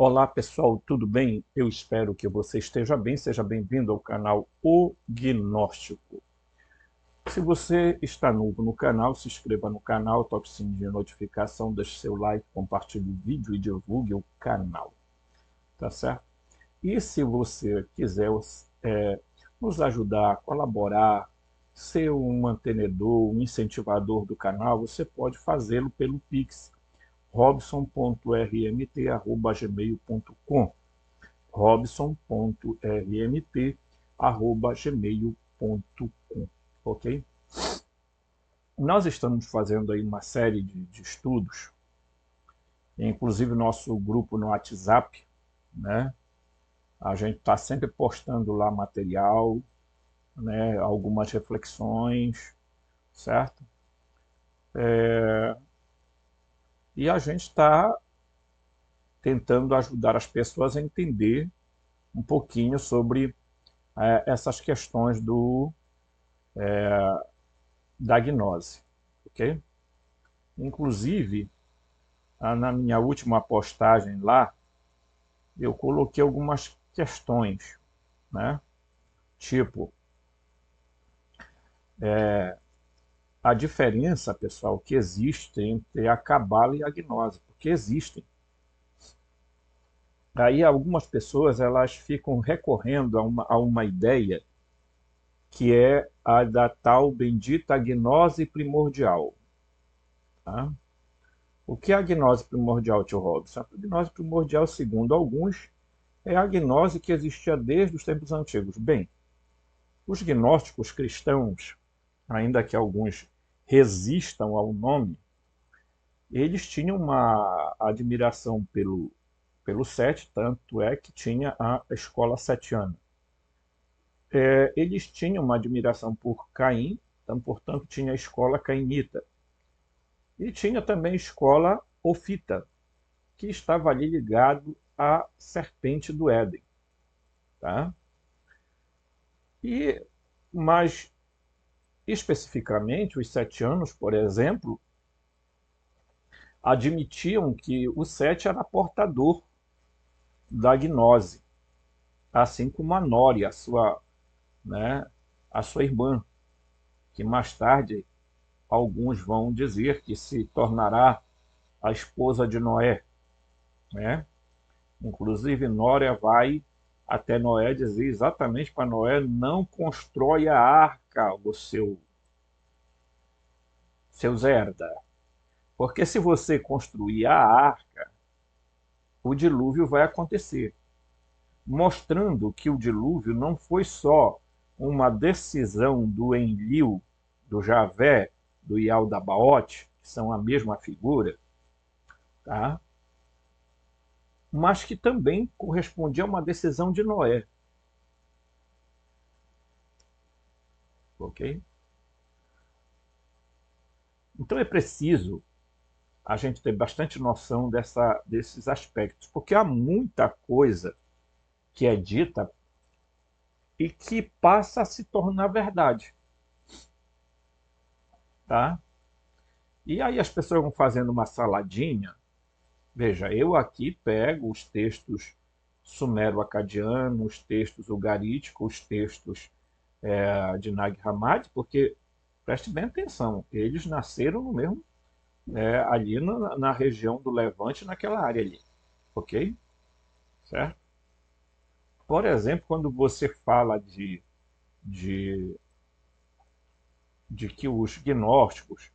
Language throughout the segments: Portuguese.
Olá pessoal, tudo bem? Eu espero que você esteja bem. Seja bem-vindo ao canal O Gnóstico. Se você está novo no canal, se inscreva no canal, toque o sininho de notificação, deixe seu like, compartilhe o vídeo e divulgue o canal, tá certo? E se você quiser nos ajudar, colaborar, ser um mantenedor, um incentivador do canal, você pode fazê-lo pelo Pix, robson.rmt@gmail.com, robson.rmt@gmail.com, ok? Nós estamos fazendo aí uma série de estudos, inclusive nosso grupo no WhatsApp, né? A gente está sempre postando lá material, né? Algumas reflexões, certo? E a gente está tentando ajudar as pessoas a entender um pouquinho sobre essas questões da gnose, ok? Inclusive, na minha última postagem lá, eu coloquei algumas questões, né? Tipo, a diferença, pessoal, que existe entre a cabala e a gnose, porque existem. Aí algumas pessoas elas ficam recorrendo a uma ideia que é a da tal bendita gnose primordial. Tá? O que é a gnose primordial, tio Robson? A gnose primordial, segundo alguns, é a gnose que existia desde os tempos antigos. Bem, os gnósticos cristãos, ainda que alguns resistam ao nome, eles tinham uma admiração pelo Sete, tanto é que tinha a escola setiana. Eles tinham uma admiração por Caim, então, portanto, tinha a escola cainita. E tinha também a escola ofita, que estava ali ligado à serpente do Éden. Tá? E, mais especificamente, os setianos, por exemplo, admitiam que o Sete era portador da gnose, assim como a Nori, né, a sua irmã, que mais tarde alguns vão dizer que se tornará a esposa de Noé, né? Inclusive, Nória vai até Noé dizer exatamente para Noé: não constrói a arca, o seu Zerda, porque se você construir a arca, o dilúvio vai acontecer, mostrando que o dilúvio não foi só uma decisão do Enlil, do Javé, do Yaldabaoth, que são a mesma figura, tá? Mas que também correspondia a uma decisão de Noé. Ok? Então é preciso a gente ter bastante noção desses aspectos, porque há muita coisa que é dita e que passa a se tornar verdade. Tá? E aí as pessoas vão fazendo uma saladinha. Veja, eu aqui pego os textos sumero-acadianos, os textos ugaríticos, os textos de Nag Hammadi, porque preste bem atenção, eles nasceram no mesmo, ali na região do Levante, naquela área ali, ok? Certo? Por exemplo, quando você fala de, de que os gnósticos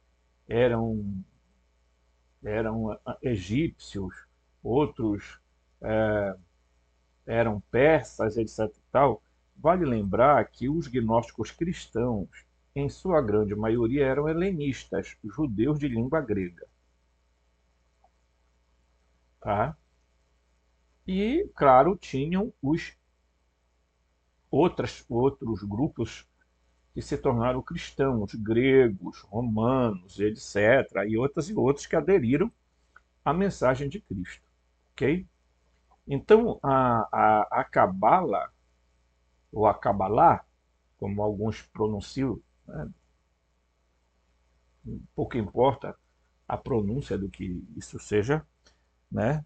eram, eram egípcios, outros eram persas, etc. e tal, vale lembrar que os gnósticos cristãos, em sua grande maioria, eram helenistas, judeus de língua grega. Tá? E, claro, tinham os outros grupos que se tornaram cristãos, gregos, romanos, etc., e outros que aderiram à mensagem de Cristo. Ok? Então, a Cabala, ou a Cabalá, como alguns pronunciam, né, pouco importa a pronúncia do que isso seja, né,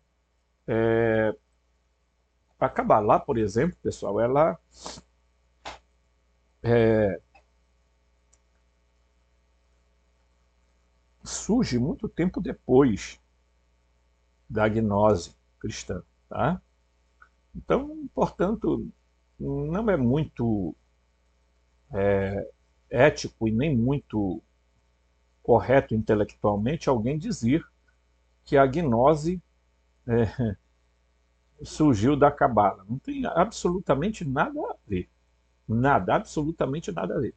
A Kabbalah, por exemplo, pessoal, ela surge muito tempo depois da gnose cristã, tá? Então, portanto, não é muito ético e nem muito correto intelectualmente alguém dizer que a gnose surgiu da Cabala. Não tem absolutamente nada a ver. Nada, absolutamente nada a ver.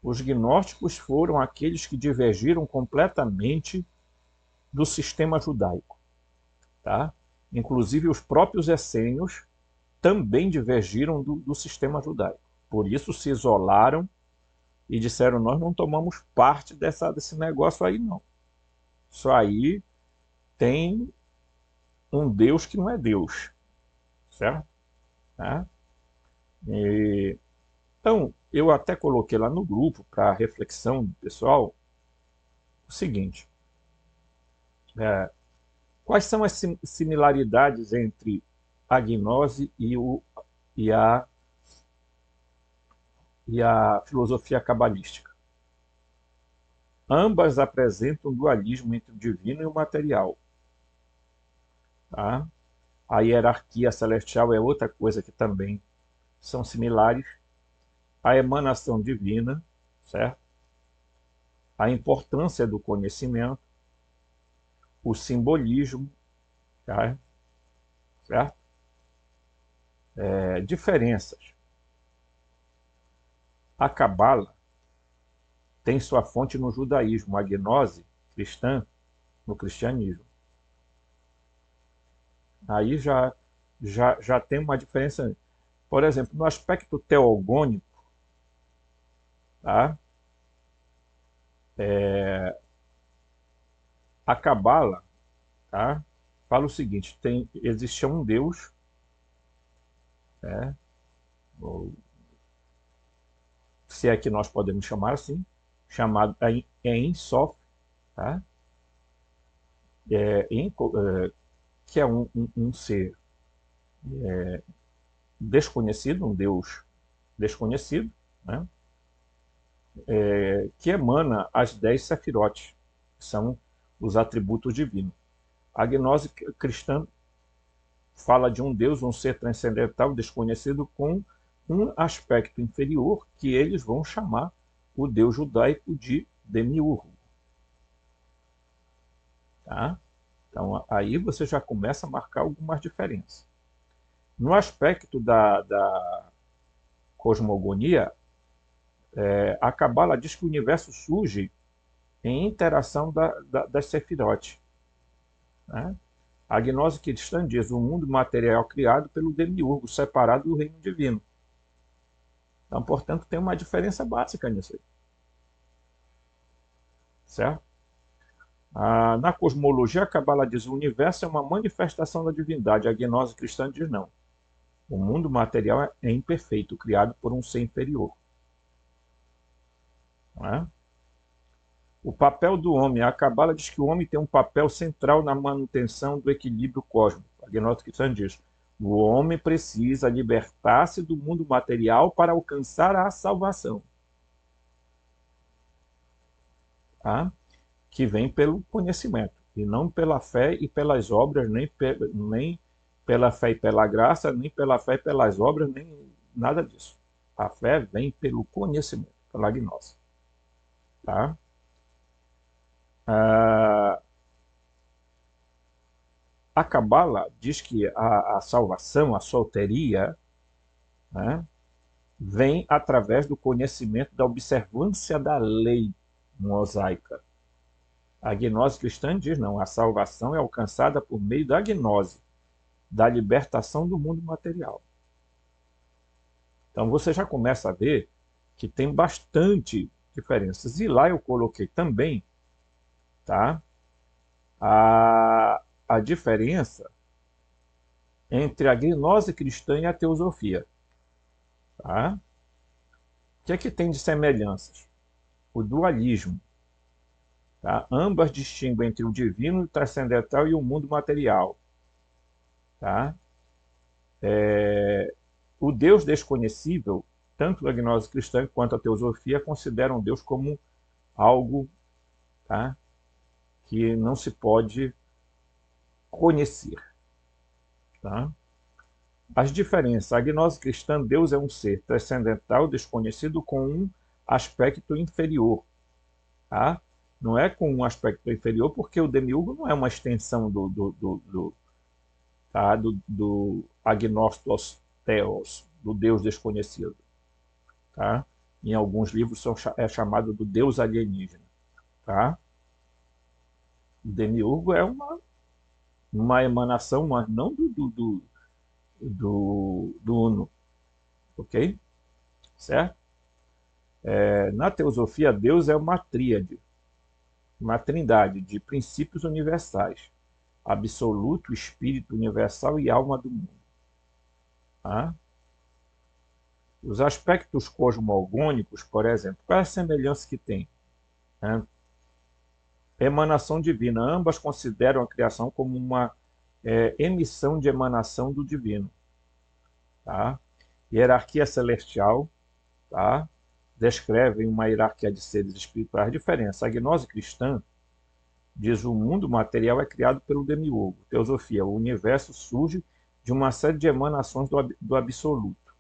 Os gnósticos foram aqueles que divergiram completamente do sistema judaico, tá? Inclusive os próprios essênios também divergiram do sistema judaico. Por isso se isolaram e disseram: nós não tomamos parte desse negócio aí, não. Isso aí tem um Deus que não é Deus, certo? Né? E, então, eu até coloquei lá no grupo, para reflexão do pessoal, o seguinte: é, quais são as similaridades entre a gnose e, a, e a filosofia cabalística? Ambas apresentam dualismo entre o divino e o material. Tá? A hierarquia celestial é outra coisa que também são similares. A emanação divina, certo? A importância do conhecimento, o simbolismo, tá? Certo? Diferenças. A Cabala tem sua fonte no judaísmo, a gnose cristã no cristianismo. Aí já tem uma diferença. Por exemplo, no aspecto teogônico, tá? A Cabala, tá? Fala o seguinte: existe um Deus, né? Ou, se é que nós podemos chamar assim, chamado Ein Sof, tá? Que é um ser desconhecido, um Deus desconhecido, né? Que emana as 10 sefirotes, que são os atributos divinos. A gnose cristã fala de um Deus, um ser transcendental desconhecido com um aspecto inferior que eles vão chamar o Deus judaico de Demiurgo. Tá? Então aí você já começa a marcar algumas diferenças. No aspecto da cosmogonia, a Cabala diz que o universo surge em interação das sefirotes. Né? A gnose cristã diz o mundo material criado pelo demiurgo, separado do reino divino. Então, portanto, tem uma diferença básica nisso aí. Certo? Na cosmologia, a Cabala diz o universo é uma manifestação da divindade. A gnose cristã diz não. O mundo material é imperfeito, criado por um ser inferior. Não é? O papel do homem. A Cabala diz que o homem tem um papel central na manutenção do equilíbrio cósmico. A gnose cristã diz o homem precisa libertar-se do mundo material para alcançar a salvação. Tá? Que vem pelo conhecimento, e não pela fé e pelas obras, nem pela fé e pela graça, nem pela fé e pelas obras, nem nada disso. A fé vem pelo conhecimento, pela gnose. Tá? A Cabala diz que a salvação, a solteria, né, vem através do conhecimento da observância da lei mosaica. A gnose cristã diz não, a salvação é alcançada por meio da gnose, da libertação do mundo material. Então você já começa a ver que tem bastante diferenças. E lá eu coloquei também, tá, a diferença entre a gnose cristã e a teosofia. Tá? O que é que tem de semelhanças? O dualismo. Tá? Ambas distinguem entre o divino, o transcendental e o mundo material. Tá? O Deus desconhecível, tanto a gnose cristã quanto a teosofia, consideram Deus como algo, tá, que não se pode conhecer. Tá? As diferenças. A gnose cristã, Deus é um ser transcendental, desconhecido, com um aspecto inferior. Tá? Não é com um aspecto inferior, porque o demiurgo não é uma extensão do agnostos theos, do Deus desconhecido. Tá? Em alguns livros é chamado do Deus alienígena. Tá? O demiurgo é uma emanação, mas não do Uno. Ok? Certo? Na teosofia, Deus é uma tríade, uma trindade de princípios universais: absoluto, espírito universal e alma do mundo. Tá? Os aspectos cosmogônicos, por exemplo, qual é a semelhança que tem? Né? Emanação divina. Ambas consideram a criação como uma emissão de emanação do divino. Tá? Hierarquia celestial, tá? Descrevem uma hierarquia de seres espirituais. Diferença. A gnose cristã diz: o mundo material é criado pelo demiurgo. Teosofia: o universo surge de uma série de emanações do absoluto.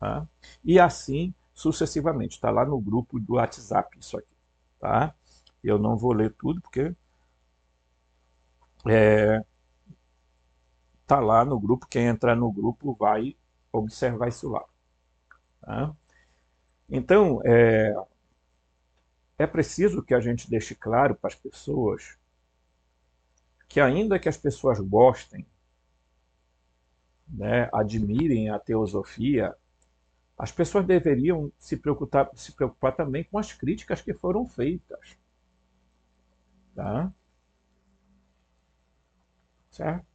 Tá? E assim sucessivamente. Está lá no grupo do WhatsApp isso aqui. Tá? Eu não vou ler tudo porque está lá no grupo. Quem entrar no grupo vai observar isso lá. Tá? Então, é preciso que a gente deixe claro para as pessoas que, ainda que as pessoas gostem, né, admirem a teosofia, as pessoas deveriam se preocupar também com as críticas que foram feitas. Tá? Certo?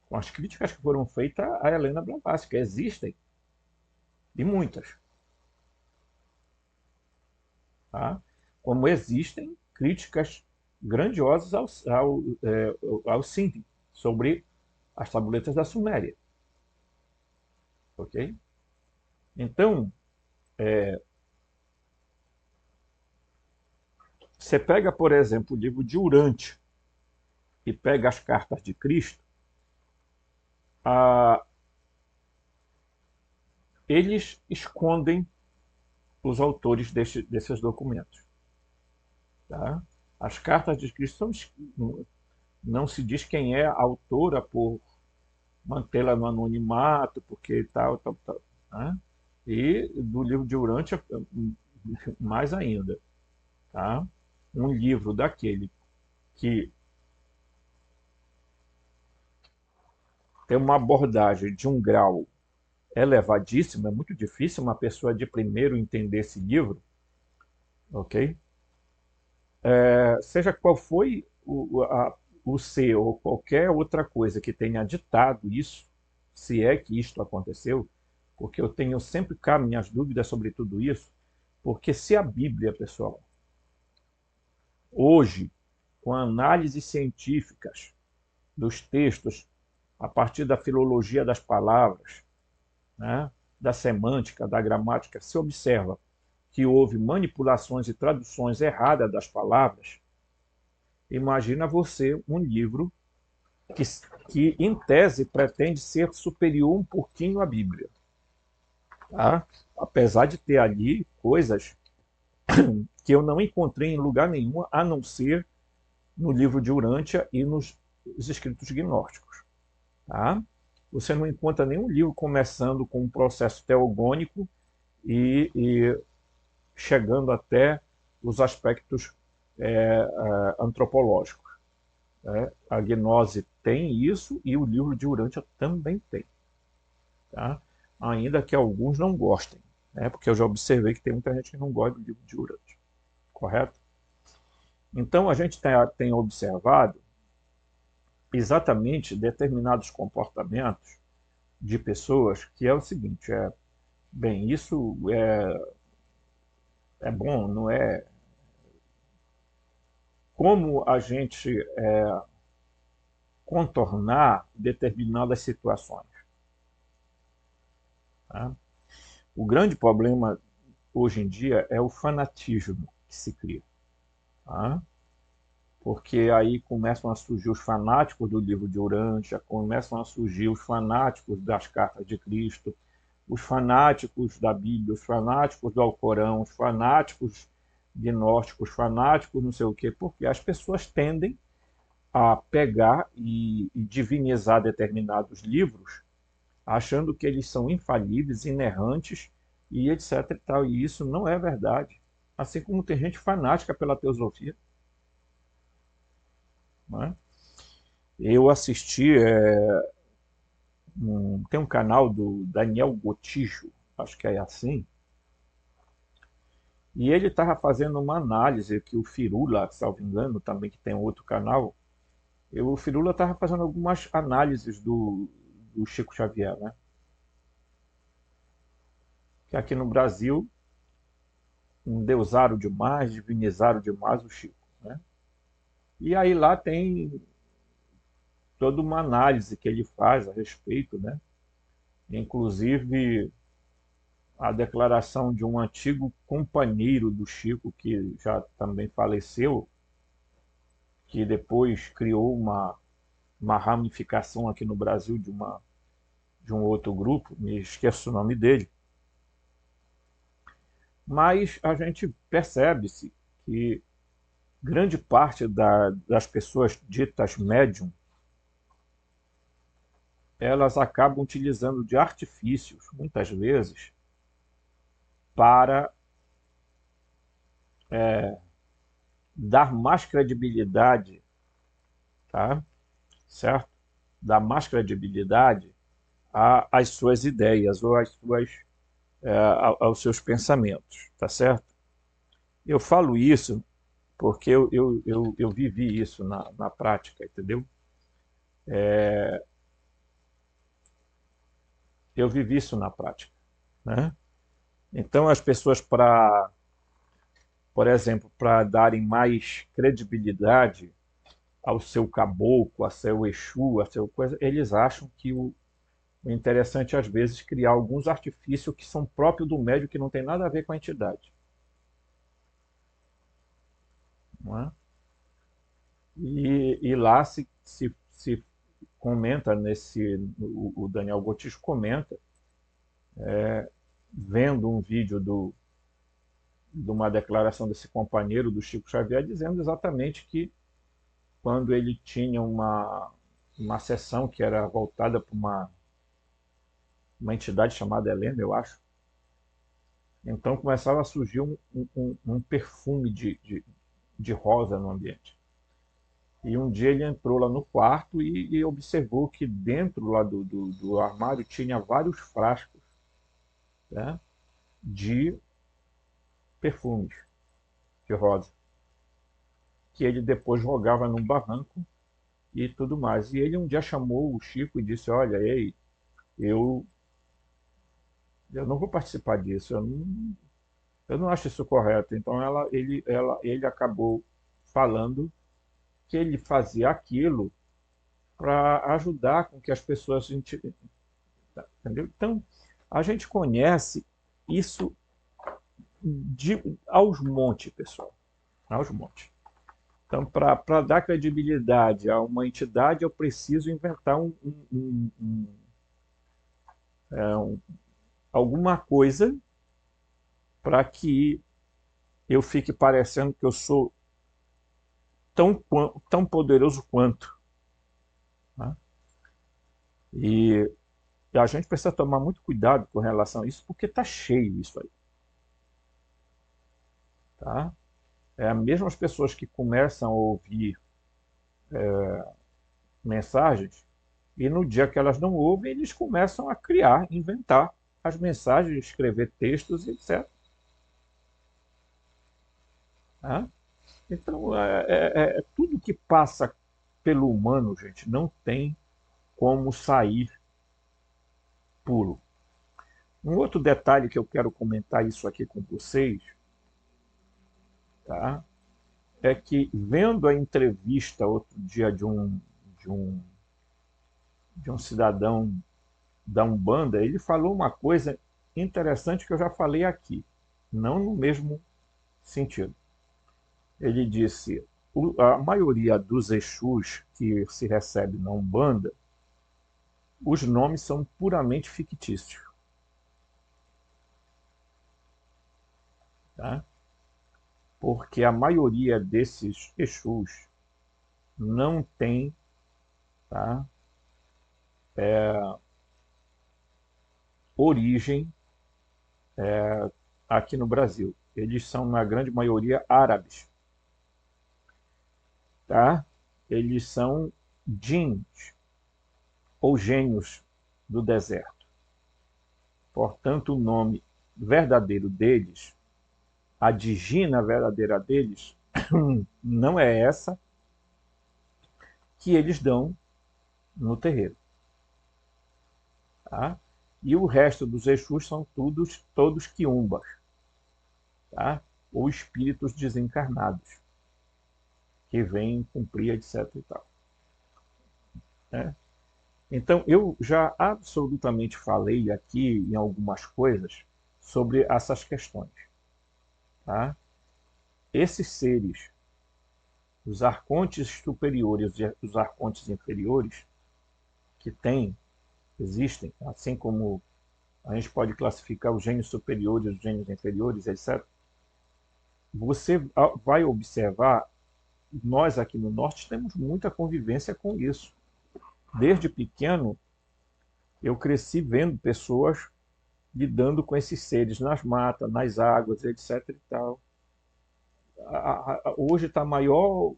Com as críticas que foram feitas a Helena Blavatsky, que existem, e muitas. Tá? Como existem críticas grandiosas ao Sindhi sobre as tabuletas da Suméria. Ok? Então, você pega, por exemplo, o livro de Urântia e pega as cartas de Cristo, eles escondem os autores desses documentos. Tá? As cartas de Cristo não se diz quem é a autora por mantê-la no anonimato, porque tal. Tá? E do livro de Urântia, mais ainda. Tá? Um livro daquele que tem uma abordagem de um grau elevadíssimo, é muito difícil uma pessoa de primeiro entender esse livro, ok? Seja qual foi o ser ou qualquer outra coisa que tenha ditado isso, se é que isto aconteceu, porque eu tenho sempre cá minhas dúvidas sobre tudo isso, porque se a Bíblia, pessoal, hoje, com análises científicas dos textos, a partir da filologia das palavras, né, da semântica, da gramática, se observa que houve manipulações e traduções erradas das palavras, imagina você um livro que, que em tese, pretende ser superior um pouquinho à Bíblia. Tá? Apesar de ter ali coisas que eu não encontrei em lugar nenhum, a não ser no livro de Urântia e nos escritos gnósticos. Tá? Você não encontra nenhum livro começando com um processo teogônico e chegando até os aspectos antropológicos. Né? A gnose tem isso e o livro de Urântia também tem. Tá? Ainda que alguns não gostem, né? Porque eu já observei que tem muita gente que não gosta do livro de Urântia. Correto? Então a gente tem observado exatamente determinados comportamentos de pessoas que é o seguinte: bem, isso é bom, não é? Como a gente contornar determinadas situações. Tá? O grande problema hoje em dia é o fanatismo que se cria. Tá? Porque aí começam a surgir os fanáticos do livro de Urântia, começam a surgir os fanáticos das cartas de Cristo, os fanáticos da Bíblia, os fanáticos do Alcorão, os fanáticos gnósticos, os fanáticos não sei o quê, porque as pessoas tendem a pegar e divinizar determinados livros, achando que eles são infalíveis, inerrantes e etc. E tal. E isso não é verdade. Assim como tem gente fanática pela teosofia. Não é? Eu assisti, tem um canal do Daniel Gotijo, acho que é assim, e ele estava fazendo uma análise que o Firula, salvo engano, também que tem outro canal, o Firula estava fazendo algumas análises do Chico Xavier, né? Que aqui no Brasil endeusaram demais, divinizaram demais o Chico, né? E aí lá tem toda uma análise que ele faz a respeito, né? Inclusive a declaração de um antigo companheiro do Chico, que já também faleceu, que depois criou uma ramificação aqui no Brasil de um outro grupo, me esqueço o nome dele, mas a gente percebe-se que grande parte das pessoas ditas médium, elas acabam utilizando de artifícios, muitas vezes, para dar mais credibilidade, tá? Certo? Dar mais credibilidade às suas ideias ou aos seus pensamentos, tá certo? Eu falo isso porque eu vivi isso na prática, entendeu? Eu vivi isso na prática, né? Então as pessoas, por exemplo, para darem mais credibilidade ao seu caboclo, a seu Exu, a seu coisa, eles acham que o interessante às vezes criar alguns artifícios que são próprios do médium, que não tem nada a ver com a entidade, não é? E lá se comenta o Daniel Gotis comenta, vendo um vídeo de uma declaração desse companheiro do Chico Xavier, dizendo exatamente que quando ele tinha uma sessão que era voltada para uma entidade chamada Helena, eu acho, então começava a surgir um perfume de rosa no ambiente. E um dia ele entrou lá no quarto e observou que dentro lá do armário tinha vários frascos, né, de perfumes de rosa, que ele depois jogava num barranco e tudo mais. E ele um dia chamou o Chico e disse: Olha, ei, eu, eu não vou participar disso, eu não acho isso correto. Então ele acabou falando que ele fazia aquilo para ajudar com que as pessoas. Entendeu? Então, a gente conhece isso aos montes, pessoal. Aos montes. Então, para dar credibilidade a uma entidade, eu preciso inventar alguma coisa para que eu fique parecendo que eu sou tão poderoso quanto. Né? E a gente precisa tomar muito cuidado com relação a isso, porque está cheio isso aí. Tá? Mesmo as pessoas que começam a ouvir mensagens, e no dia que elas não ouvem, eles começam a criar, inventar as mensagens, escrever textos, etc. Tá? Então, tudo que passa pelo humano, gente, não tem como sair puro. Um outro detalhe que eu quero comentar isso aqui com vocês, tá? É que vendo a entrevista outro dia de um de um cidadão da Umbanda, ele falou uma coisa interessante que eu já falei aqui, não no mesmo sentido. Ele disse: a maioria dos Exus que se recebe na Umbanda, os nomes são puramente fictícios. Tá? Porque a maioria desses Exus não tem, tá, origem aqui no Brasil. Eles são, na grande maioria, árabes. Tá? Eles são djinns, ou gênios do deserto. Portanto, o nome verdadeiro deles, a digina verdadeira deles, não é essa que eles dão no terreiro. Tá? E o resto dos Exus são todos quiumbas, tá? Ou espíritos desencarnados, que vêm cumprir, etc. E tal. Né? Então, eu já absolutamente falei aqui em algumas coisas sobre essas questões. Tá? Esses seres, os arcontes superiores e os arcontes inferiores, que existem, assim como a gente pode classificar os gênios superiores, os gênios inferiores, etc. Você vai observar, nós aqui no Norte temos muita convivência com isso. Desde pequeno, eu cresci vendo pessoas lidando com esses seres nas matas, nas águas, etc. E tal. Hoje está maior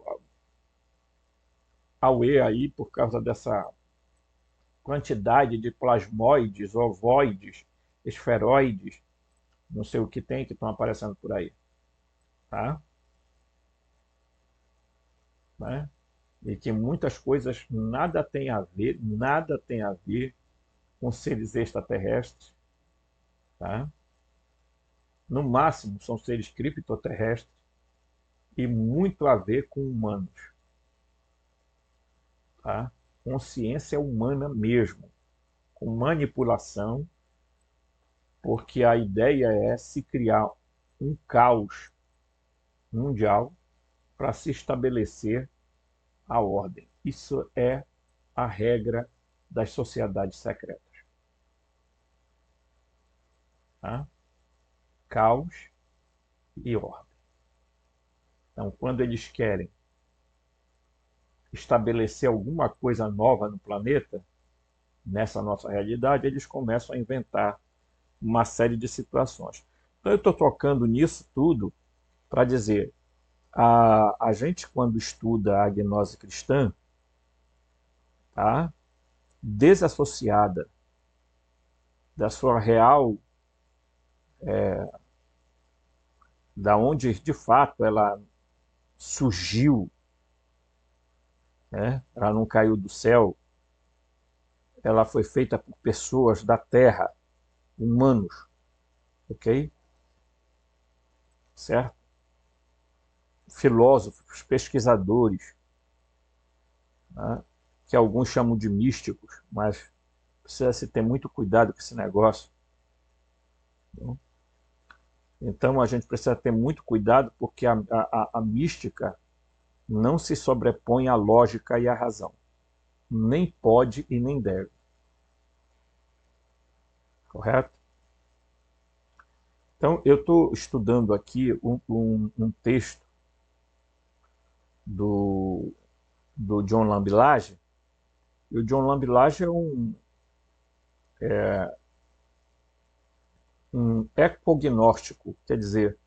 auê aí por causa dessa quantidade de plasmoides, ovoides, esferoides, não sei o que tem, que estão aparecendo por aí. Tá? Né? E que muitas coisas nada tem a ver com seres extraterrestres. Tá? No máximo, são seres criptoterrestres e muito a ver com humanos. Tá? Consciência humana mesmo, com manipulação, porque a ideia é se criar um caos mundial para se estabelecer a ordem. Isso é a regra das sociedades secretas. Tá? Caos e ordem. Então, quando eles querem estabelecer alguma coisa nova no planeta, nessa nossa realidade, eles começam a inventar uma série de situações. Então, eu estou tocando nisso tudo para dizer, a gente, quando estuda a gnose cristã, tá, desassociada da sua real, da onde de fato ela surgiu, né? Ela não caiu do céu, ela foi feita por pessoas da Terra, humanos, ok? Certo? Filósofos, pesquisadores, né? Que alguns chamam de místicos, mas precisa se ter muito cuidado com esse negócio. Né? Então a gente precisa ter muito cuidado porque a mística não se sobrepõe à lógica e à razão. Nem pode e nem deve. Correto? Então, eu estou estudando aqui um texto do, do John Lambilage, e o John Lambilage é um ecognóstico, quer dizer,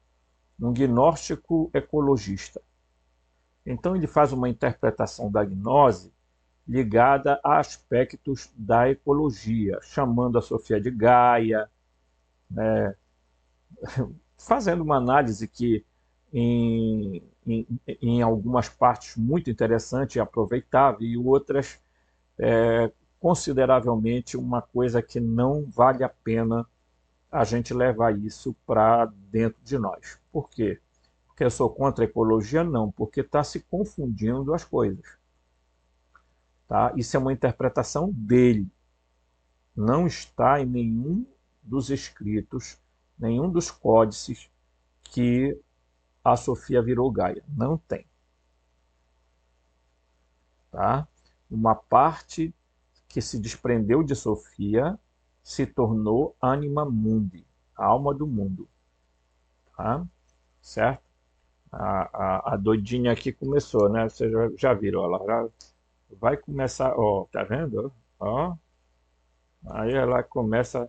um gnóstico ecologista. Então, ele faz uma interpretação da gnose ligada a aspectos da ecologia, chamando a Sofia de Gaia, fazendo uma análise que, em algumas partes, muito interessante e aproveitável, e outras, consideravelmente, uma coisa que não vale a pena a gente levar isso para dentro de nós. Por quê? Porque eu sou contra a ecologia? Não, porque está se confundindo as coisas. tá? Isso é uma interpretação dele. Não está em nenhum dos escritos, nenhum dos códices que a Sofia virou Gaia. Não tem. Tá? Uma parte que se desprendeu de Sofia se tornou anima mundi, a alma do mundo. Tá? Certo? A doidinha aqui começou, né? Vocês já viram, ela já vai começar, ó, tá vendo? Ó, aí ela começa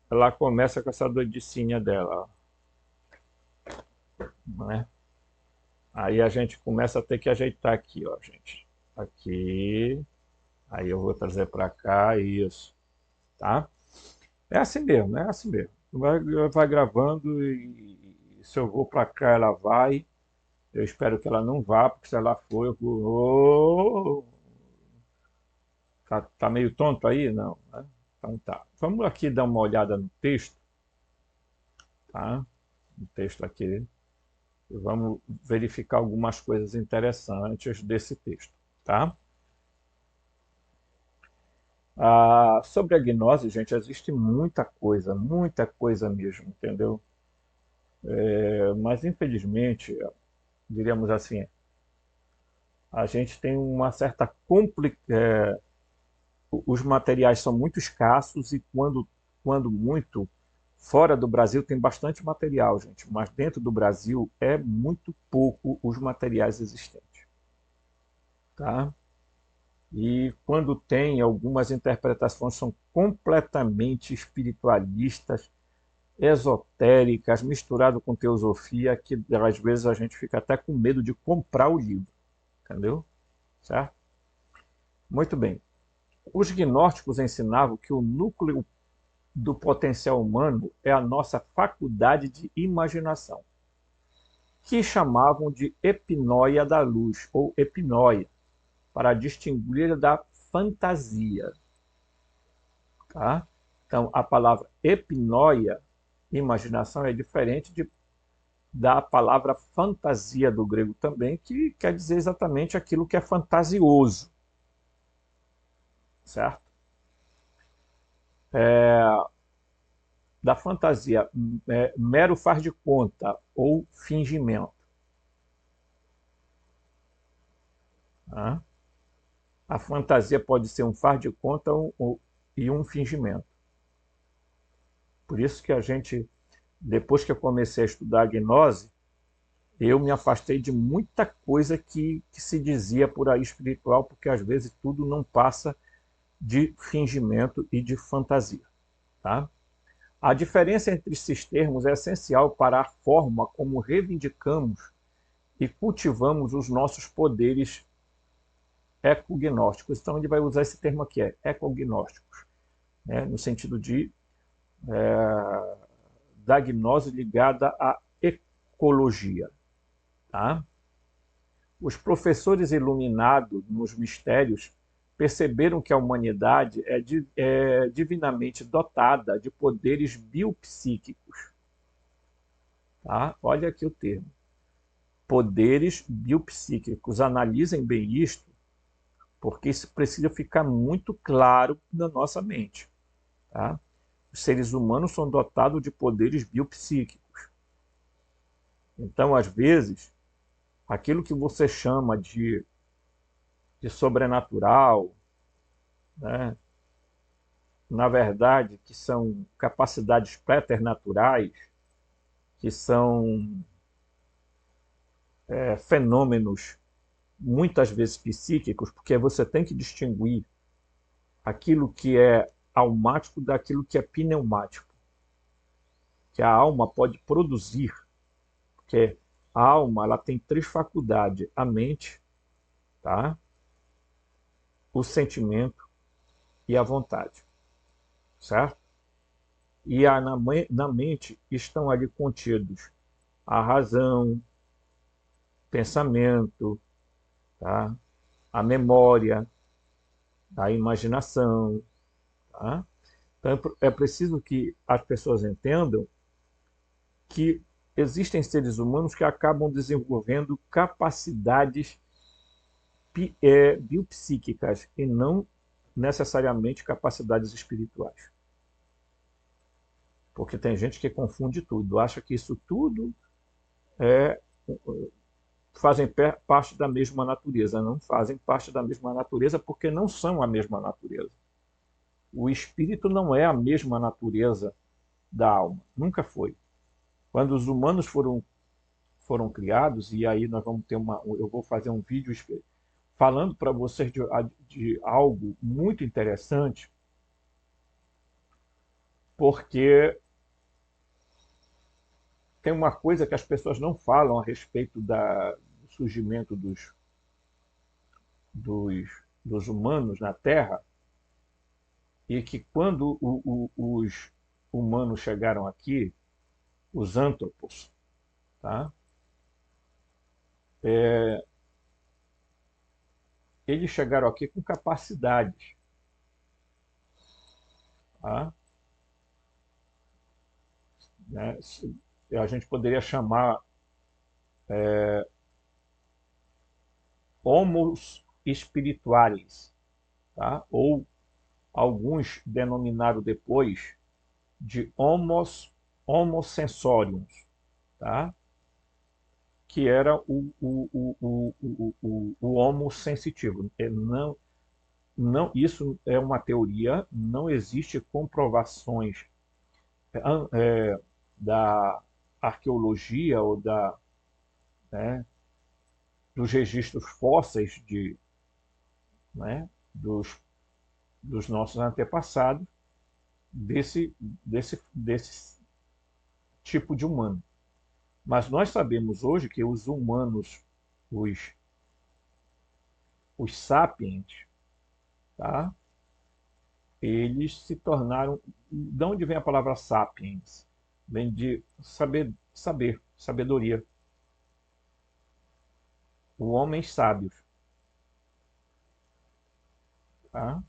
com essa doidicinha dela, ó, né? Aí a gente começa a ter que ajeitar aqui, ó, gente. Aqui, aí eu vou trazer para cá, isso, tá? É assim mesmo, é assim mesmo. Vai gravando e se eu vou para cá, ela vai. Eu espero que ela não vá, porque se ela for, eu vou. Tá meio tonto aí? Não, né? Então tá. Vamos aqui dar uma olhada no texto, tá? No texto aqui. E vamos verificar algumas coisas interessantes desse texto, tá? Sobre a gnose, gente, existe muita coisa mesmo, entendeu? Mas infelizmente, diríamos assim, a gente tem uma certa os materiais são muito escassos e quando muito, fora do Brasil tem bastante material, gente, mas dentro do Brasil é muito pouco os materiais existentes, tá? E quando tem, algumas interpretações são completamente espiritualistas, esotéricas, misturado com teosofia, que às vezes a gente fica até com medo de comprar o livro, entendeu? Certo? Muito bem. Os gnósticos ensinavam que o núcleo do potencial humano é a nossa faculdade de imaginação, que chamavam de epinóia da luz, ou epinóia, para distinguir da fantasia. Tá? Então, a palavra epinóia, imaginação, é diferente da palavra fantasia do grego também, que quer dizer exatamente aquilo que é fantasioso. Certo? Da fantasia, mero faz de conta ou fingimento. Tá? A fantasia pode ser um faz de conta e um fingimento. Por isso que a gente, depois que eu comecei a estudar a gnose, eu me afastei de muita coisa que se dizia por aí espiritual, porque às vezes tudo não passa de fingimento e de fantasia. Tá? A diferença entre esses termos é essencial para a forma como reivindicamos e cultivamos os nossos poderes ecognósticos. Então, ele vai usar esse termo aqui, ecognósticos, né? No sentido de da gnose ligada à ecologia. Tá? Os professores iluminados nos mistérios perceberam que a humanidade é divinamente dotada de poderes biopsíquicos. Tá? Olha aqui o termo. Poderes biopsíquicos. Analisem bem isto, porque isso precisa ficar muito claro na nossa mente. Tá? Os seres humanos são dotados de poderes biopsíquicos. Então, às vezes, aquilo que você chama de sobrenatural, né? Na verdade, que são capacidades preternaturais, que são fenômenos muitas vezes psíquicos, porque você tem que distinguir aquilo que é almático daquilo que é pneumático, que a alma pode produzir, porque a alma ela tem três faculdades: a mente, tá? O sentimento e a vontade, certo? E na mente estão ali contidos a razão, pensamento, tá? A memória, a imaginação. Tá? Então é preciso que as pessoas entendam que existem seres humanos que acabam desenvolvendo capacidades biopsíquicas e não necessariamente capacidades espirituais. Porque tem gente que confunde tudo, acha que isso tudo é, fazem parte da mesma natureza. Não fazem parte da mesma natureza porque não são a mesma natureza. O espírito não é a mesma natureza da alma, nunca foi. Quando os humanos foram criados, e aí nós vamos ter eu vou fazer um vídeo falando para vocês de algo muito interessante, porque tem uma coisa que as pessoas não falam a respeito do surgimento dos, dos humanos na Terra, e que quando os humanos chegaram aqui, os antropos, tá? Eles chegaram aqui com capacidades, tá? Né? A gente poderia chamar homos espirituales, tá? Ou alguns denominaram depois de homos sensoriums, tá? Que era o homo sensitivo. Isso é uma teoria, não existe comprovações da arqueologia ou né, dos registros fósseis né, dos nossos antepassados desse tipo de humano. Mas nós sabemos hoje que os humanos, os sapiens, tá? Eles se tornaram. De onde vem a palavra sapiens? Vem de sabedoria. O homem sábio. Tá?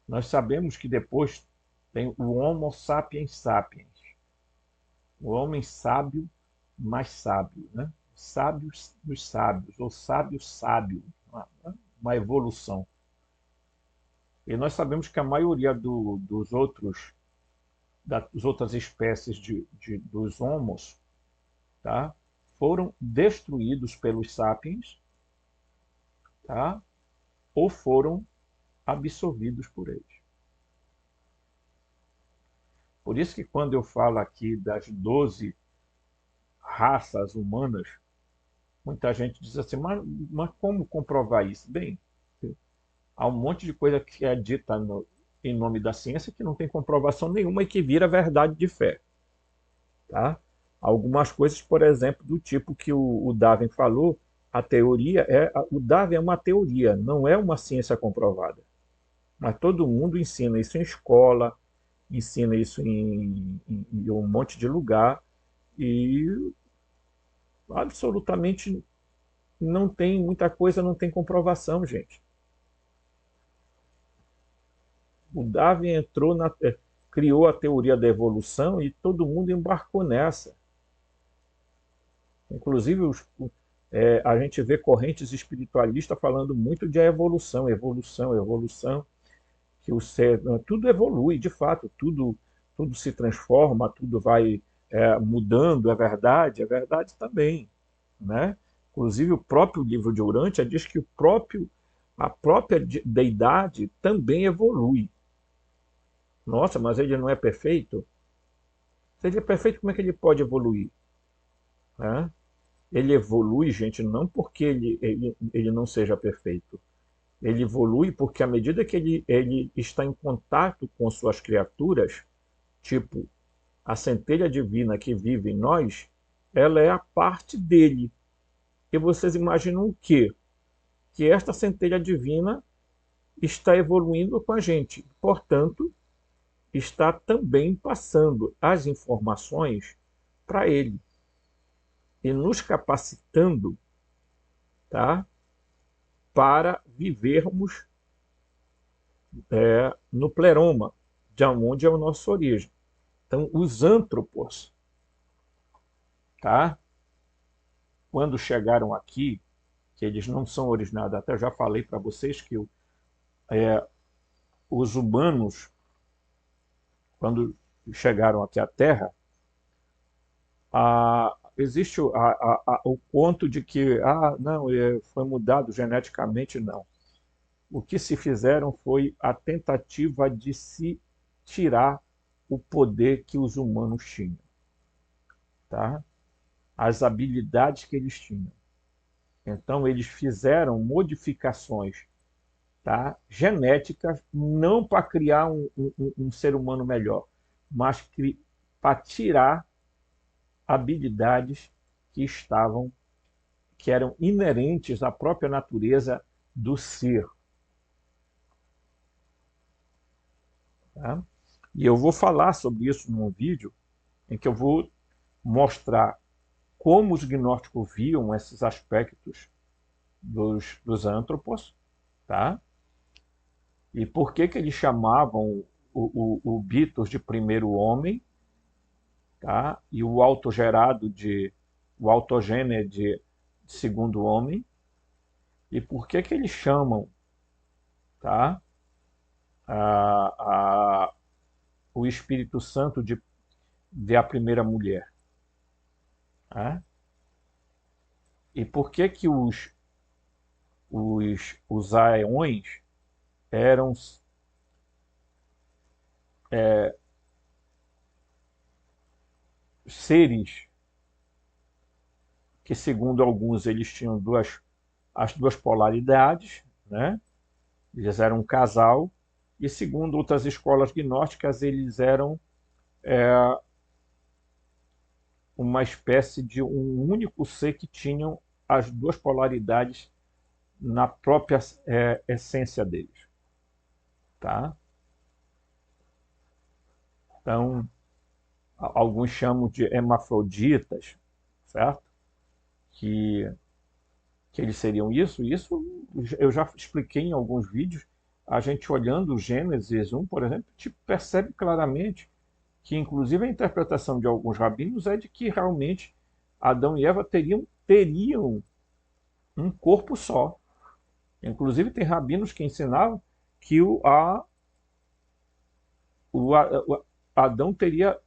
Nós sabemos que depois tem o Homo sapiens sapiens, o homem sábio mais sábio, né? Sábios dos sábios, ou sábio sábio, uma evolução. E nós sabemos que a maioria das outras espécies dos homos, tá? Foram destruídos pelos sapiens, tá? Ou foram absorvidos por eles. Por isso que quando eu falo aqui das 12 raças humanas, muita gente diz assim, mas como comprovar isso? Bem, há um monte de coisa que é dita em nome da ciência que não tem comprovação nenhuma e que vira verdade de fé. Tá? Algumas coisas, por exemplo, do tipo que o Darwin falou, o Darwin é uma teoria, não é uma ciência comprovada. Mas todo mundo ensina isso em escola, ensina isso em um monte de lugar e absolutamente não tem muita coisa, não tem comprovação, gente. O Darwin criou a teoria da evolução e todo mundo embarcou nessa. Inclusive, a gente vê correntes espiritualistas falando muito de evolução, evolução, evolução, que o ser, tudo evolui, de fato, tudo se transforma, tudo vai mudando, é verdade também, né? Inclusive, o próprio livro de Urântia diz que a própria deidade também evolui. Nossa, mas ele não é perfeito? Se ele é perfeito, como é que ele pode evoluir? Né? Ele evolui, gente, não porque ele não seja perfeito. Ele evolui porque, à medida que ele está em contato com suas criaturas, tipo a centelha divina que vive em nós, ela é a parte dele. E vocês imaginam o quê? Que esta centelha divina está evoluindo com a gente. Portanto, está também passando as informações para ele e nos capacitando, tá, para vivermos no pleroma, de onde é a nossa origem. Então, os antropos, tá, quando chegaram aqui, que eles não são originados, até já falei para vocês que os humanos, quando chegaram aqui à Terra, existe o conto de que não, foi mudado geneticamente, não. O que se fizeram foi a tentativa de se tirar o poder que os humanos tinham, tá? As habilidades que eles tinham. Então, eles fizeram modificações, tá, genéticas, não para criar um ser humano melhor, mas para tirar habilidades que eram inerentes à própria natureza do ser. Tá? E eu vou falar sobre isso num vídeo em que eu vou mostrar como os gnósticos viam esses aspectos dos antropos, tá? E por que eles chamavam o Bitos de primeiro homem, tá? E o o autogênese de segundo homem, e por que eles chamam, tá? O Espírito Santo de a primeira mulher, tá? E por que os aeões eram seres que, segundo alguns, eles tinham as duas polaridades, né? Eles eram um casal, e segundo outras escolas gnósticas, eles eram uma espécie de um único ser que tinham as duas polaridades na própria essência deles, tá? Então, alguns chamam de hermafroditas, certo? Que eles seriam isso. Isso eu já expliquei em alguns vídeos. A gente olhando o Gênesis 1, por exemplo, te percebe claramente que, inclusive, a interpretação de alguns rabinos é de que realmente Adão e Eva teriam um corpo só. Inclusive, tem rabinos que ensinavam que o Adão teria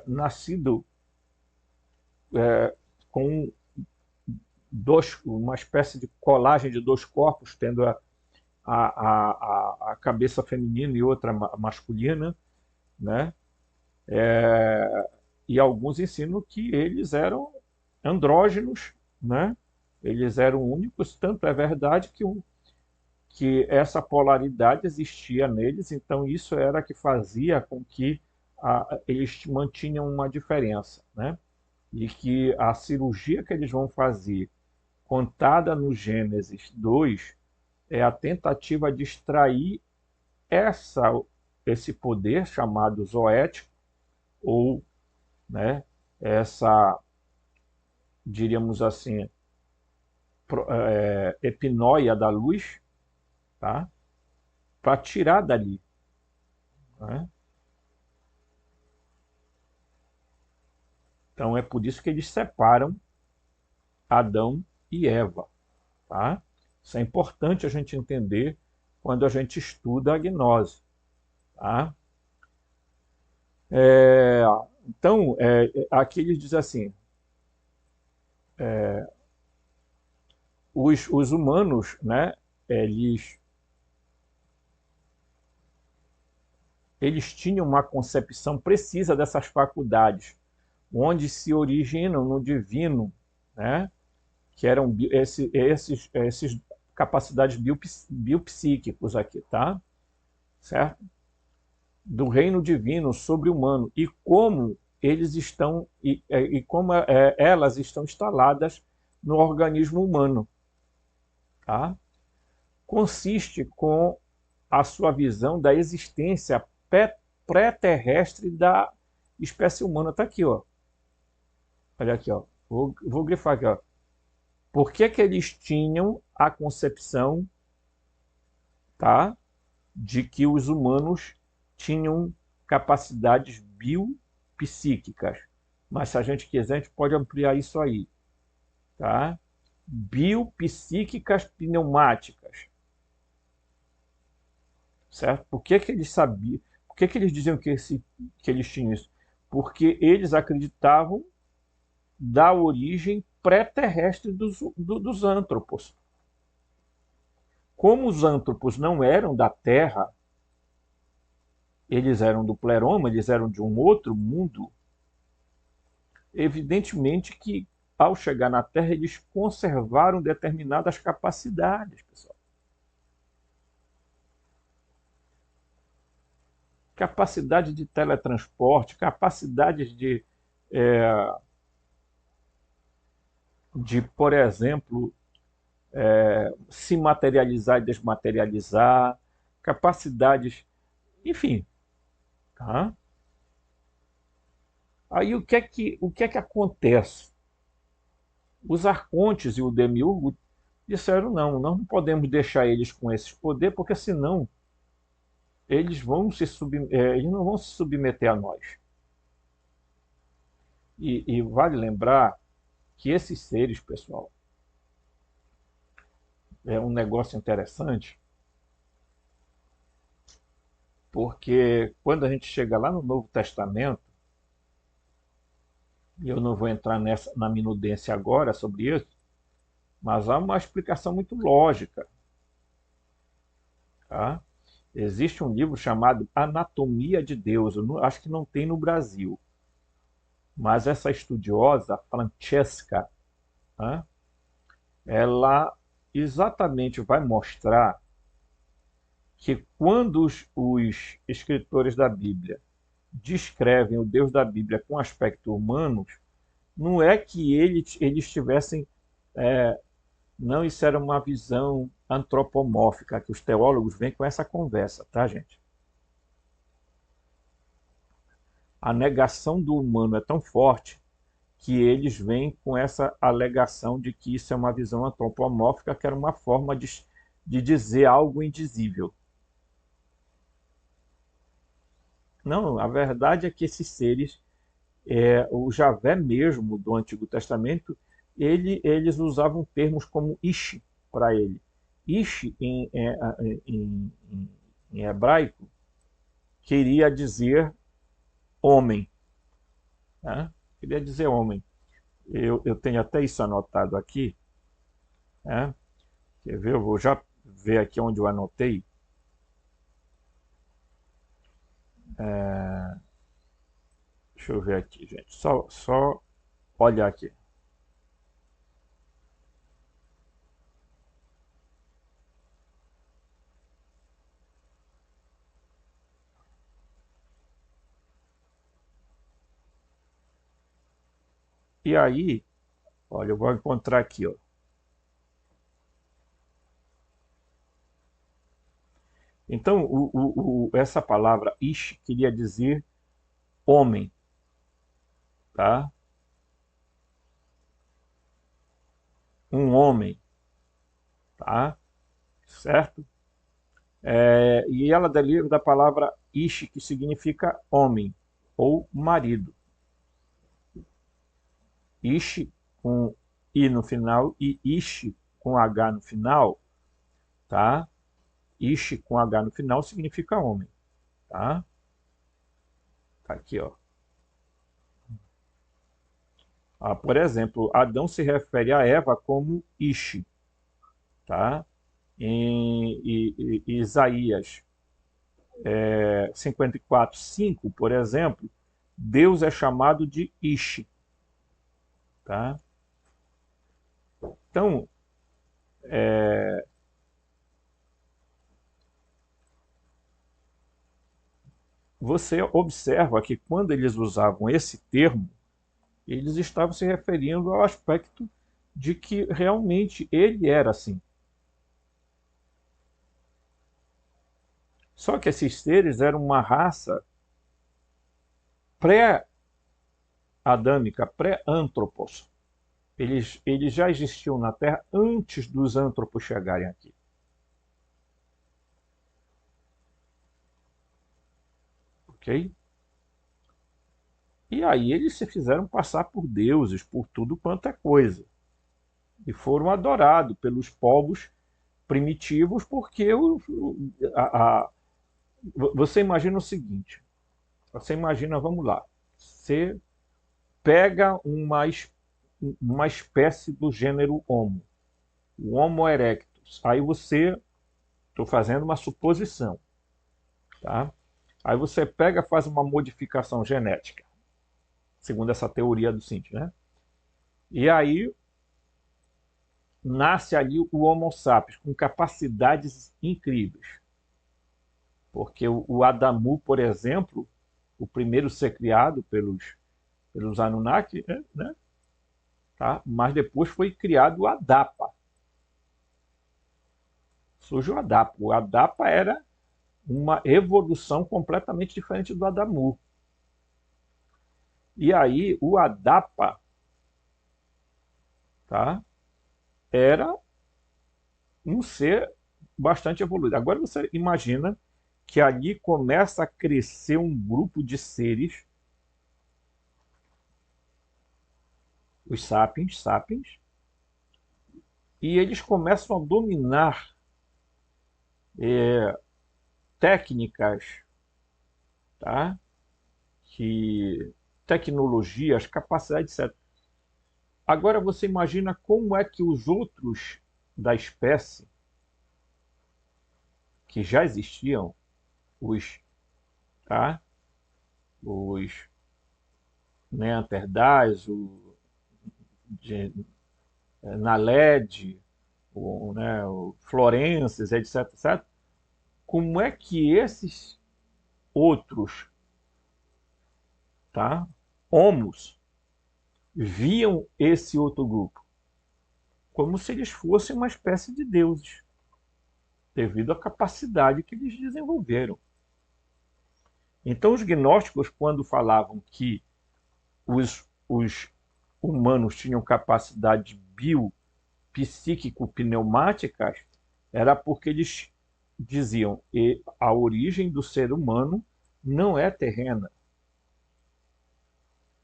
nascido com uma espécie de colagem de dois corpos, tendo a cabeça feminina e outra masculina, né? E alguns ensinam que eles eram andrógenos, né? Eles eram únicos, tanto é verdade que essa polaridade existia neles, então isso era que fazia com que eles mantinham uma diferença, né? E que a cirurgia que eles vão fazer, contada no Gênesis 2, é a tentativa de extrair esse poder chamado zoético, ou, né, essa, diríamos assim, epinóia da luz, tá? Para tirar dali, né? Então é por isso que eles separam Adão e Eva, tá? Isso é importante a gente entender quando a gente estuda a gnose, tá? Então, aqui ele diz assim, os humanos, né, eles tinham uma concepção precisa dessas faculdades, onde se originam no divino, né, que eram esses capacidades biopsíquicos aqui, tá? Certo? Do reino divino sobre o humano, e como eles estão e como elas estão instaladas no organismo humano, tá? Consiste com a sua visão da existência pré-terrestre da espécie humana. Está aqui, ó. Olha aqui, ó. Vou grifar aqui, ó. Por que eles tinham a concepção, tá, de que os humanos tinham capacidades biopsíquicas? Mas se a gente quiser, a gente pode ampliar isso aí, tá? biopsíquicas pneumáticas, certo? Por que que eles sabiam? Por que que eles diziam que eles tinham isso? Porque eles acreditavam da origem pré-terrestre dos antropos. Como os antropos não eram da Terra, eles eram do pleroma, eles eram de um outro mundo, evidentemente que ao chegar na Terra eles conservaram determinadas capacidades, pessoal. Capacidade de teletransporte, capacidades de, por exemplo, se materializar e desmaterializar, capacidades, enfim, tá? Aí o que é que acontece? Os arcontes e o demiurgo disseram não, nós não podemos deixar eles com esses poderes, porque senão eles não vão se submeter a nós. E vale lembrar que esses seres, pessoal, é um negócio interessante, porque quando a gente chega lá no Novo Testamento, e eu não vou entrar na minudência agora sobre isso, mas há uma explicação muito lógica. Tá? Existe um livro chamado Anatomia de Deus, acho que não tem no Brasil, mas essa estudiosa, Francesca, tá? Ela exatamente vai mostrar que quando os escritores da Bíblia descrevem o Deus da Bíblia com aspecto humano, não é que eles tivessem. Não, isso era uma visão antropomórfica, que os teólogos vêm com essa conversa, tá, gente? A negação do humano é tão forte que eles vêm com essa alegação de que isso é uma visão antropomórfica, que era uma forma de dizer algo indizível. Não, a verdade é que esses seres, o Javé mesmo do Antigo Testamento, eles usavam termos como Ish para ele. Ish em hebraico queria dizer homem. Né? Queria dizer homem. Eu tenho até isso anotado aqui. Né? Quer ver? Eu vou já ver aqui onde eu anotei. Deixa eu ver aqui, gente. Só olhar aqui. E aí, olha, eu vou encontrar aqui, ó. Então, essa palavra ish queria dizer homem, tá? Um homem, tá? Certo? E ela deriva da palavra ish, que significa homem ou marido. Ish com i no final e ish com h no final, tá? Ish com h no final significa homem, tá? Tá aqui, ó. Por exemplo, Adão se refere a Eva como Ish, tá? Em Isaías 54:5, por exemplo, Deus é chamado de Ish, tá? Então, você observa que quando eles usavam esse termo, eles estavam se referindo ao aspecto de que realmente ele era assim. Só que esses seres eram uma raça pré-adâmica, pré-antropos. Eles já existiam na Terra antes dos antropos chegarem aqui. Ok? E aí eles se fizeram passar por deuses, por tudo quanto é coisa. e foram adorados pelos povos primitivos, porque a- você imagina o seguinte, você imagina, vamos lá, você pega uma espécie do gênero Homo, o Homo erectus, aí você, estou fazendo uma suposição, tá? Aí você pega, faz uma modificação genética, segundo essa teoria do Cinti, né? E aí nasce ali o Homo sapiens, com capacidades incríveis. Porque o Adamu, por exemplo, o primeiro ser criado pelos Anunnaki, né? Tá? Mas depois foi criado o Adapa. Surge o Adapa. O Adapa era uma evolução completamente diferente do Adamu. E aí o Adapa, tá? Era um ser bastante evoluído. Agora você imagina que ali começa a crescer um grupo de seres, os sapiens, e eles começam a dominar técnicas, tá? Que tecnologias, capacidades, etc. Agora você imagina como é que os outros da espécie que já existiam, os, tá? Os Neandertais, de, Naled, o Florenses, etc, etc. Como é que esses outros, tá? Homos viam esse outro grupo como se eles fossem uma espécie de deuses, devido à capacidade que eles desenvolveram. Então, os gnósticos, quando falavam que os humanos tinham capacidades biopsíquico-pneumáticas, era porque eles diziam que a origem do ser humano não é terrena.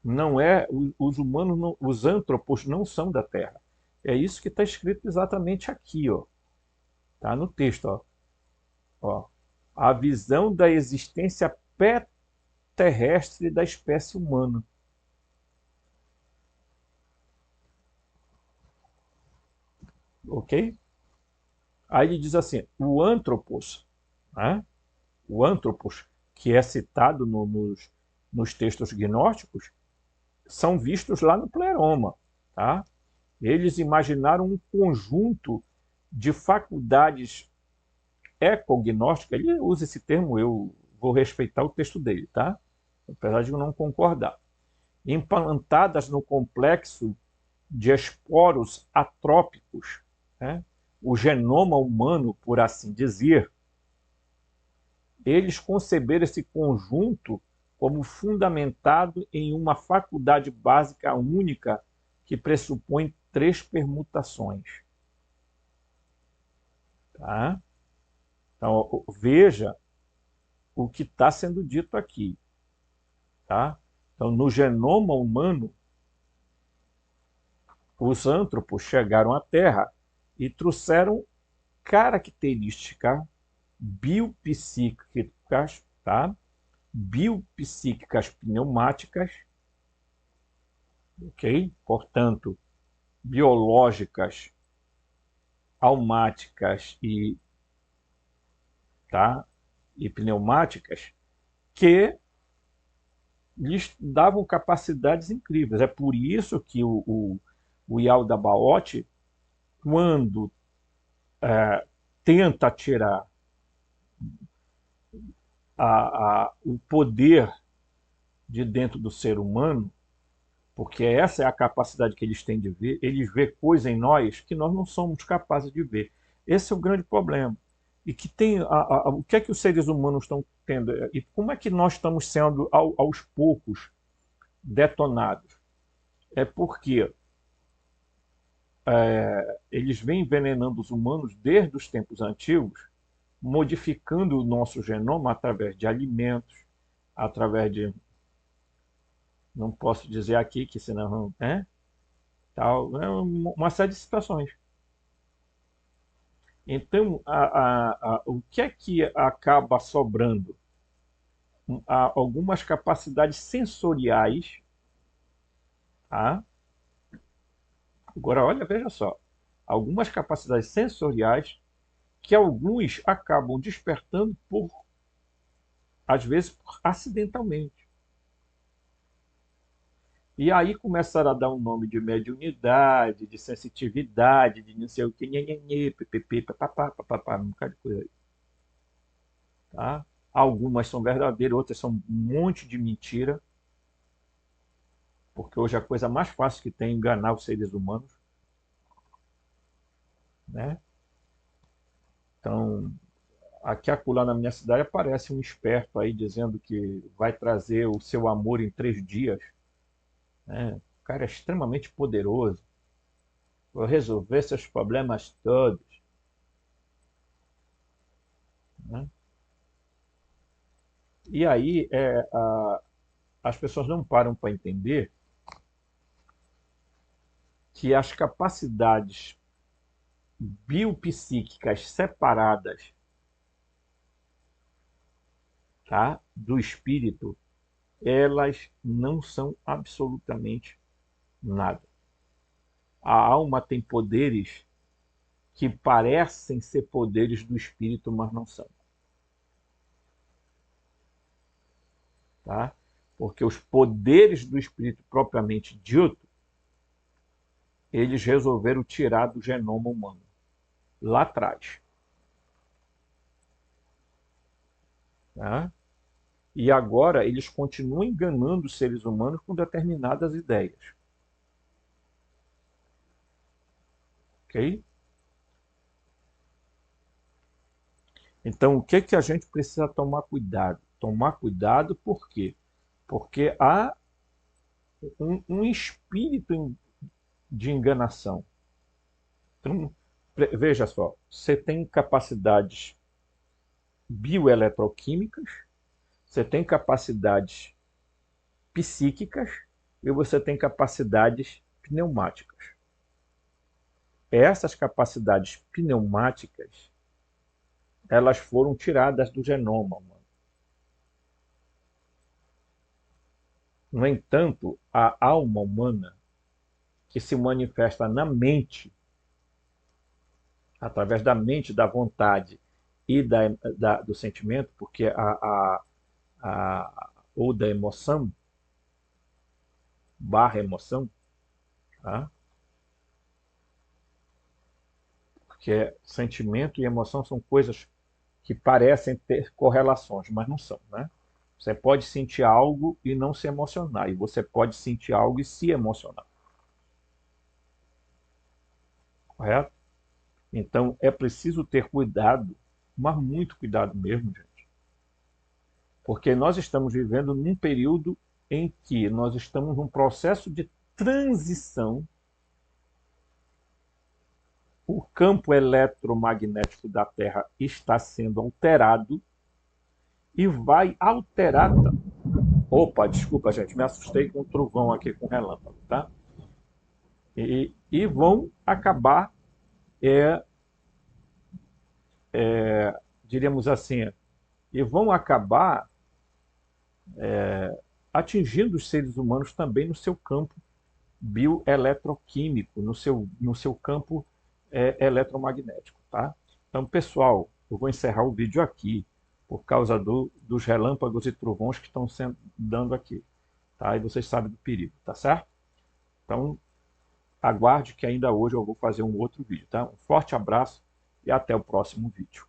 Não é, os humanos, não, os antropos não são da Terra. É isso que está escrito exatamente aqui, ó. Tá no texto, ó. Ó. A visão da existência pré-terrestre da espécie humana. Ok? Aí ele diz assim, o antropos, né? O antropos, que é citado nos textos gnósticos, são vistos lá no Pleroma. Tá? Eles imaginaram um conjunto de faculdades ecognósticas, ele usa esse termo, eu vou respeitar o texto dele, tá? Apesar de eu não concordar. Implantadas no complexo de esporos atrópicos, né? O genoma humano, por assim dizer, eles conceberam esse conjunto como fundamentado em uma faculdade básica única que pressupõe 3 permutações. Tá? Então, veja o que está sendo dito aqui. Tá? Então, no genoma humano, os antropos chegaram à Terra e trouxeram características biopsíquicas, tá? Biopsíquicas pneumáticas, ok? Portanto, biológicas, almáticas tá? E pneumáticas, que lhes davam capacidades incríveis. É por isso que o Yaldabaoth, quando tenta tirar o poder de dentro do ser humano, porque essa é a capacidade que eles têm de ver, eles vê coisa em nós que nós não somos capazes de ver. Esse é o grande problema. E que tem o que é que os seres humanos estão tendo? E como é que nós estamos sendo, aos poucos, detonados? É porque eles vêm envenenando os humanos desde os tempos antigos, modificando o nosso genoma através de alimentos, através de... Não posso dizer aqui, que senão... Né? tal, né? Uma série de situações. Então, o que é que acaba sobrando? Algumas capacidades sensoriais, tá? Agora, olha, veja só, algumas capacidades sensoriais que alguns acabam despertando às vezes, acidentalmente. E aí começaram a dar um nome de mediunidade, de sensitividade, de não sei o que, nhenhenhê, ppp, papapá, papapá, um bocado de coisa aí, tá? Algumas são verdadeiras, outras são um monte de mentira, porque hoje a coisa mais fácil que tem é enganar os seres humanos, né? Então, aqui acolá na minha cidade aparece um esperto aí dizendo que vai trazer o seu amor em 3 dias, né? O cara é extremamente poderoso, vou resolver seus problemas todos, né? E aí as pessoas não param para entender que as capacidades biopsíquicas separadas, tá, do espírito, elas não são absolutamente nada. A alma tem poderes que parecem ser poderes do espírito, mas não são, tá? Porque os poderes do espírito propriamente dito, eles resolveram tirar do genoma humano lá atrás, tá? E agora eles continuam enganando os seres humanos com determinadas ideias, ok? Então, o que que a gente precisa tomar cuidado? Tomar cuidado por quê? Porque há um espírito de enganação. Então, veja só, você tem capacidades bioeletroquímicas, você tem capacidades psíquicas e você tem capacidades pneumáticas. Essas capacidades pneumáticas, elas foram tiradas do genoma humano. No entanto, a alma humana, que se manifesta na mente, através da mente, da vontade e do sentimento, porque ou da emoção, barra emoção, tá? Porque sentimento e emoção são coisas que parecem ter correlações, mas não são, né? Você pode sentir algo e não se emocionar, e você pode sentir algo e se emocionar, correto? Então é preciso ter cuidado, mas muito cuidado mesmo, gente, porque nós estamos vivendo num período em que nós estamos num processo de transição. O campo eletromagnético da Terra está sendo alterado e vai alterar. Opa, desculpa, gente, me assustei com o trovão aqui com relâmpago, tá? E vão acabar, é, diríamos assim, e vão acabar atingindo os seres humanos também no seu campo bioeletroquímico, no seu campo eletromagnético, tá? Então, pessoal, eu vou encerrar o vídeo aqui por causa dos relâmpagos e trovões que estão sendo dando aqui, tá? E vocês sabem do perigo, tá certo? Então, aguarde que ainda hoje eu vou fazer um outro vídeo, tá? Um forte abraço e até o próximo vídeo.